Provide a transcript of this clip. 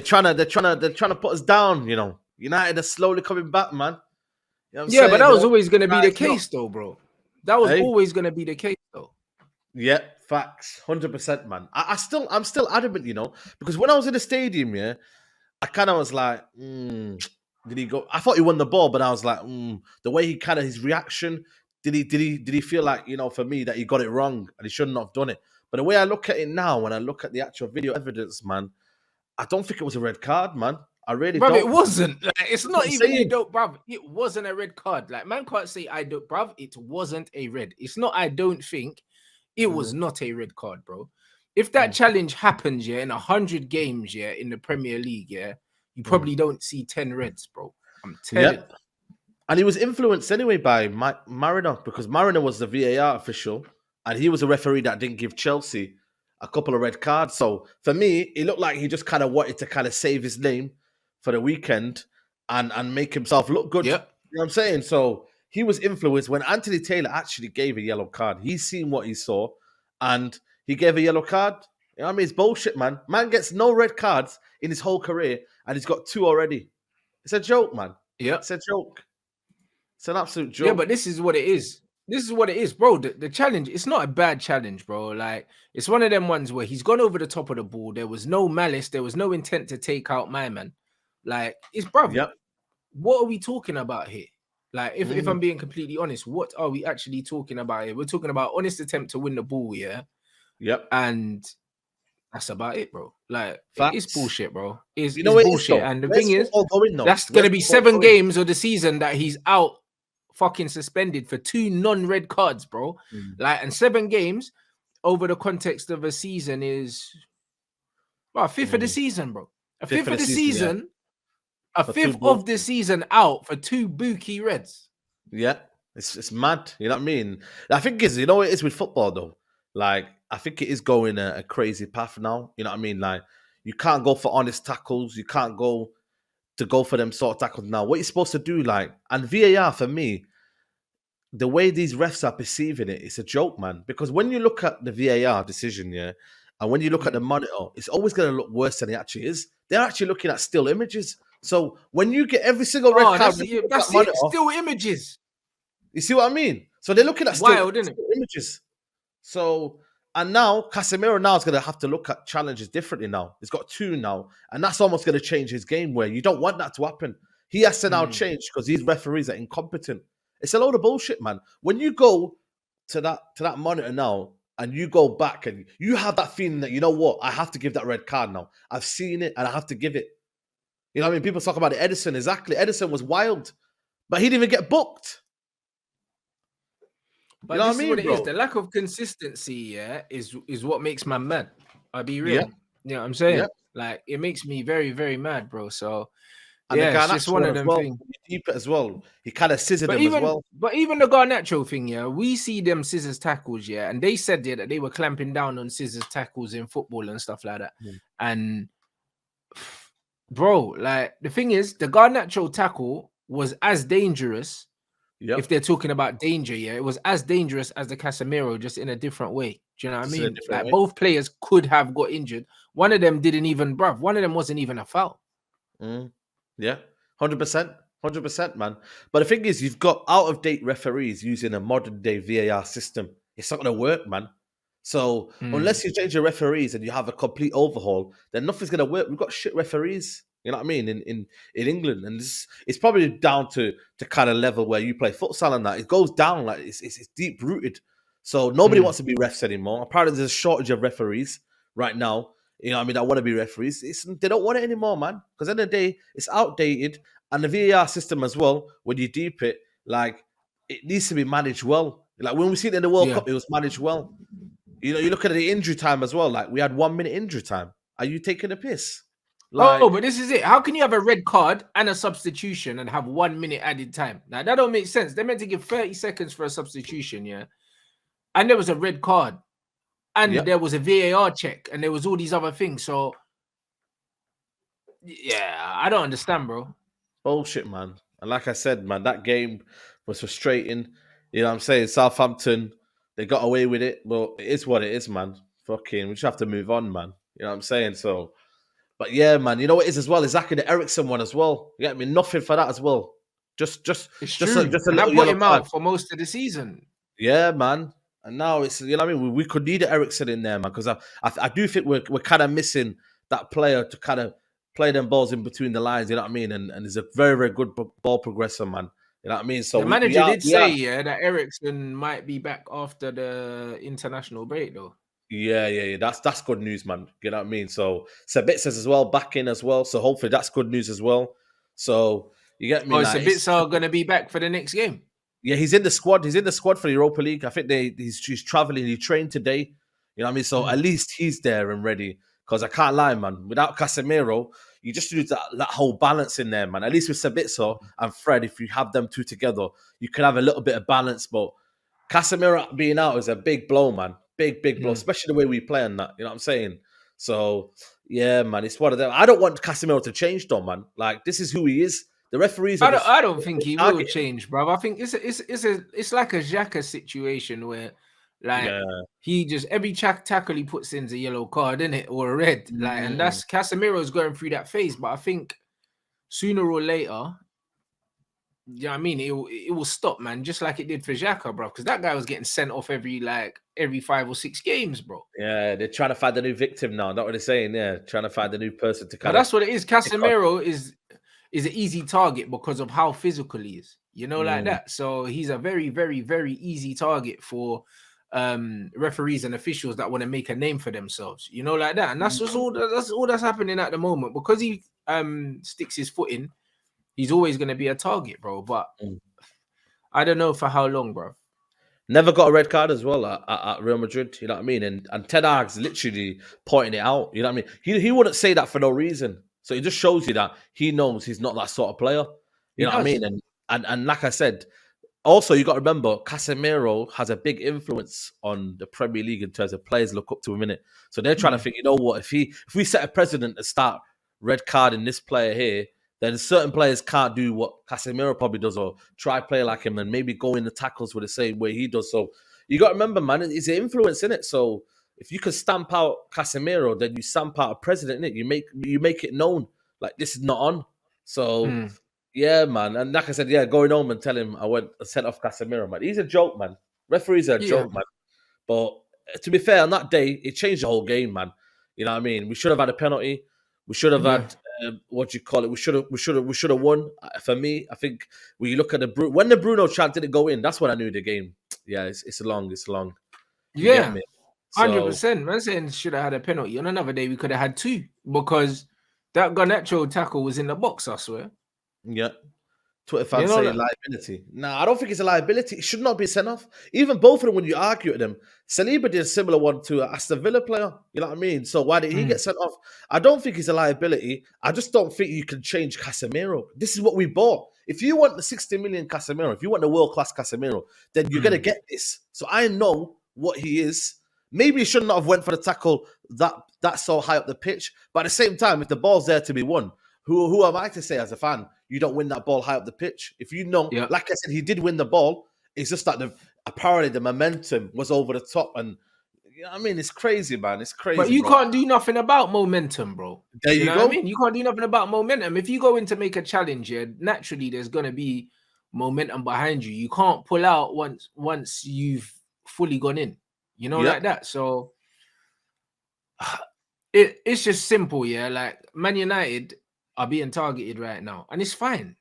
They're trying to put us down. United are slowly coming back, man. You know what I'm Yeah, but saying? that was always going to be the It's not. case, though, bro. That was Hey, always going to be the case, though. yeah, facts, 100%, man. I'm still adamant, because when I was in the stadium, yeah, I kind of was like, did he go? I thought he won the ball, but I was like, the way his reaction, did he feel like, for me that he got it wrong and he shouldn't have done it. But the way I look at it now, when I look at the actual video evidence, man, I don't think it was a red card, man. I really Bruv, it don't. wasn't. Like, it's That's what not I'm even you saying. don't, bruv. It wasn't a red card. Like, man can't say I don't, bruv. It wasn't a red. It's not, I don't think. It was not a red card, bro. If that challenge happens, yeah, in 100 games, yeah, in the Premier League, yeah, you probably don't see 10 reds, bro. I'm telling you. And he was influenced anyway by Mariner, because Mariner was the VAR official and he was a referee that didn't give Chelsea a couple of red cards. So for me, it looked like he just kind of wanted to kind of save his name for the weekend and make himself look good. Yep. You know what I'm saying? So he was influenced when Anthony Taylor actually gave a yellow card. He's seen what he saw and he gave a yellow card. You know what I mean? It's bullshit, man. Man gets no red cards in his whole career and he's got 2 already. It's a joke, man. Yep. It's a joke. It's an absolute joke. Yeah, but this is what it is. This is what it is, bro. The challenge, it's not a bad challenge, bro. Like, it's one of them ones where he's gone over the top of the ball. There was no malice. There was no intent to take out my man. Like, it's brother. Yep. What are we talking about here? Like, if I'm being completely honest, what are we actually talking about here? We're talking about honest attempt to win the ball, yeah? Yep. And that's about it, bro. Like, it's bullshit, bro. It's bullshit. And the thing is, that's going to be 7 games of the season that he's out fucking suspended for 2 non-red cards, bro. Like, and 7 games over the context of a season is a fifth of the season, bro. A fifth of the season. Yeah. A fifth of the season out for 2 bookie reds. Yeah, it's mad. You know what I mean? I think it is with football though. Like, I think it is going a crazy path now. You know what I mean? Like, you can't go for honest tackles. You can't go for them sort of tackles now. What you're supposed to do, like, and VAR for me, the way these refs are perceiving it, it's a joke, man. Because when you look at the VAR decision, yeah, and when you look at the monitor, it's always going to look worse than it actually is. They're actually looking at still images. So when you get every single red card, that's it. Still images. You see what I mean? So they're looking at still images. So, and now Casemiro now is going to have to look at challenges differently now. He's got 2 now, and that's almost going to change his game where you don't want that to happen. He has to now change because these referees are incompetent. It's a load of bullshit, man. When you go to that monitor now and you go back and you have that feeling that, you know what, I have to give that red card now. I've seen it and I have to give it. You know what I mean? People talk about Edison. Exactly. Edison was wild, but he didn't even get booked. But you know this is what it is. The lack of consistency, yeah, is what makes man mad. I'll be real. Yeah. You know what I'm saying? Yeah. Like, it makes me very, very mad, bro. So, and yeah, it's just one of them things. Deep as well. He kind of scissored him as well. But even the Garnacho thing, yeah, we see them scissors tackles, yeah, and they said that they were clamping down on scissors tackles in football and stuff like that. And bro, like, the thing is, the Garnacho tackle was as dangerous. Yep. If they're talking about danger, yeah, it was as dangerous as the Casemiro, just in a different way. Do you know what I mean? Like, both players could have got injured. One of them didn't even, bruv. One of them wasn't even a foul. Yeah, 100%, man. But the thing is, you've got out-of-date referees using a modern-day VAR system. It's not going to work, man. So unless you change your referees and you have a complete overhaul, then nothing's going to work. We've got shit referees. You know what I mean? In England, and it's probably down to kind of level where you play futsal and that. It goes down, like it's deep rooted. So nobody wants to be refs anymore. Apparently, there's a shortage of referees right now. You know what I mean? That want to be referees. They don't want it anymore, man. Because at the end of the day, it's outdated, and the VAR system as well. When you deep it, like, it needs to be managed well. Like, when we see it in the World Cup, it was managed well. You know, you look at the injury time as well. Like, we had 1 minute injury time. Are you taking a piss? Like, but this is it. How can you have a red card and a substitution and have 1 minute added time? Now, that don't make sense. They're meant to give 30 seconds for a substitution, yeah? And there was a red card. And there was a VAR check. And there was all these other things. So, yeah, I don't understand, bro. Bullshit, man. And like I said, man, that game was frustrating. You know what I'm saying? Southampton, they got away with it. But it is what it is, man. Fucking, we just have to move on, man. You know what I'm saying? So... But yeah, man, you know what it is as well? Exactly the Ericsson one as well. You get me? Nothing for that as well. Just It's just a, true. just a And I little put yellow him card. out for most of the season. Yeah, man. And now it's you know what I mean. We could need an Ericsson in there, man, because I do think we're kind of missing that player to kind of play them balls in between the lines. You know what I mean? And he's a very very good ball progressor, man. You know what I mean? So The we manager are did we say, are yeah, that Ericsson might be back after the international break, though. yeah. That's good news, man. You know what I mean? So Sabitz says as well, back in as well. So hopefully that's good news as well. So you get me, Oh, it's a like bit so going to be back for the next game. yeah, he's in the squad. He's in the squad for the Europa League. I think he's traveling. He trained today. You know what I mean? So at Mm. least he's there and ready. Because I can't lie, man. Without Casemiro, you just lose that whole balance in there, man. At least with Sabitzer and Fred, if you have them two together, you can have a little bit of balance. But Casemiro being out is a big blow, man. Big blow, Mm. especially the way we play on that. You know what I'm saying? So yeah, man, it's one of them. I don't want Casemiro to change, though, man. Like this is who he is. The referees are just I don't think he will targeting. change, bro. I think it's like a Xhaka situation where like Yeah. he just every tackle he puts in's a yellow card, in it, or a red. Like, and Mm. that's Casemiro's going through that phase. But I think sooner or later, you know what I mean, it will stop, man, just like it did for Xhaka, bro. Because that guy was getting sent off every 5 or 6 games, bro. Yeah, they're trying to find a new victim now. Not what they're saying. Yeah, trying to find a new person to But kind of that's what it is. pick on. Casemiro is an easy target because of how physical he is, like Mm. that. So he's a very, very, very easy target for referees and officials that want to make a name for themselves, like that. And that's all that's happening at the moment because he sticks his foot in. He's always going to be a target, bro. But Mm. I don't know for how long, bro. Never got a red card as well at Real Madrid. You know what I mean? And Ten Hag's literally pointing it out. You know what I mean? He wouldn't say that for no reason. So it just shows you that he knows he's not that sort of player. You He know what I does. mean? And like I said, also, you got to remember, Casemiro has a big influence on the Premier League in terms of players look up to him in it. So they're trying to think, you know what, if we set a precedent to start red carding this player here, then certain players can't do what Casemiro probably does or try play like him and maybe go in the tackles with the same way he does. So you got to remember, man, it's an influence in it. So if you can stamp out Casemiro, then you stamp out a president in it. You make it known like this is not on. So Mm. yeah, man. And like I said, yeah, going home and tell him I sent off Casemiro, man. He's a joke, man. Referees are a Yeah. joke, man. But to be fair, on that day, it changed the whole game, man. You know what I mean? We should have had a penalty. We should have Yeah. had what do you call it? We should have won. For me, I think when you look at when the Bruno chant didn't go in, that's when I knew the game. Yeah, it's long. You get Yeah. me? So 100%. Man saying should have had a penalty. On another day, we could have had 2 because that Garnacho tackle was in the box, I swear. yeah. Twitter You fans know say that. liability. Nah, I don't think it's a liability. It should not be sent off. Even both of them, when you argue with them, Saliba did a similar one to an Aston Villa player. You know what I mean? So why did he get sent off? I don't think it's a liability. I just don't think you can change Casemiro. This is what we bought. If you want the 60 million Casemiro, if you want the world-class Casemiro, then you're going to get this. So I know what he is. Maybe he should not have went for the tackle that's so high up the pitch. But at the same time, if the ball's there to be won, who am I to say as a fan you don't win that ball high up the pitch? If you know, Yeah. like I said, he did win the ball. It's just that apparently the momentum was over the top, and you know what I mean, it's crazy, man. It's But crazy, you bro. can't do nothing about momentum, bro. There You you know what I go. mean? You can't do nothing about momentum. If you go in to make a challenge here, naturally there's gonna be momentum behind you. You can't pull out once you've fully gone in, Yeah, like that. So it's just simple, yeah. Like Man United are being targeted right now, and it's fine.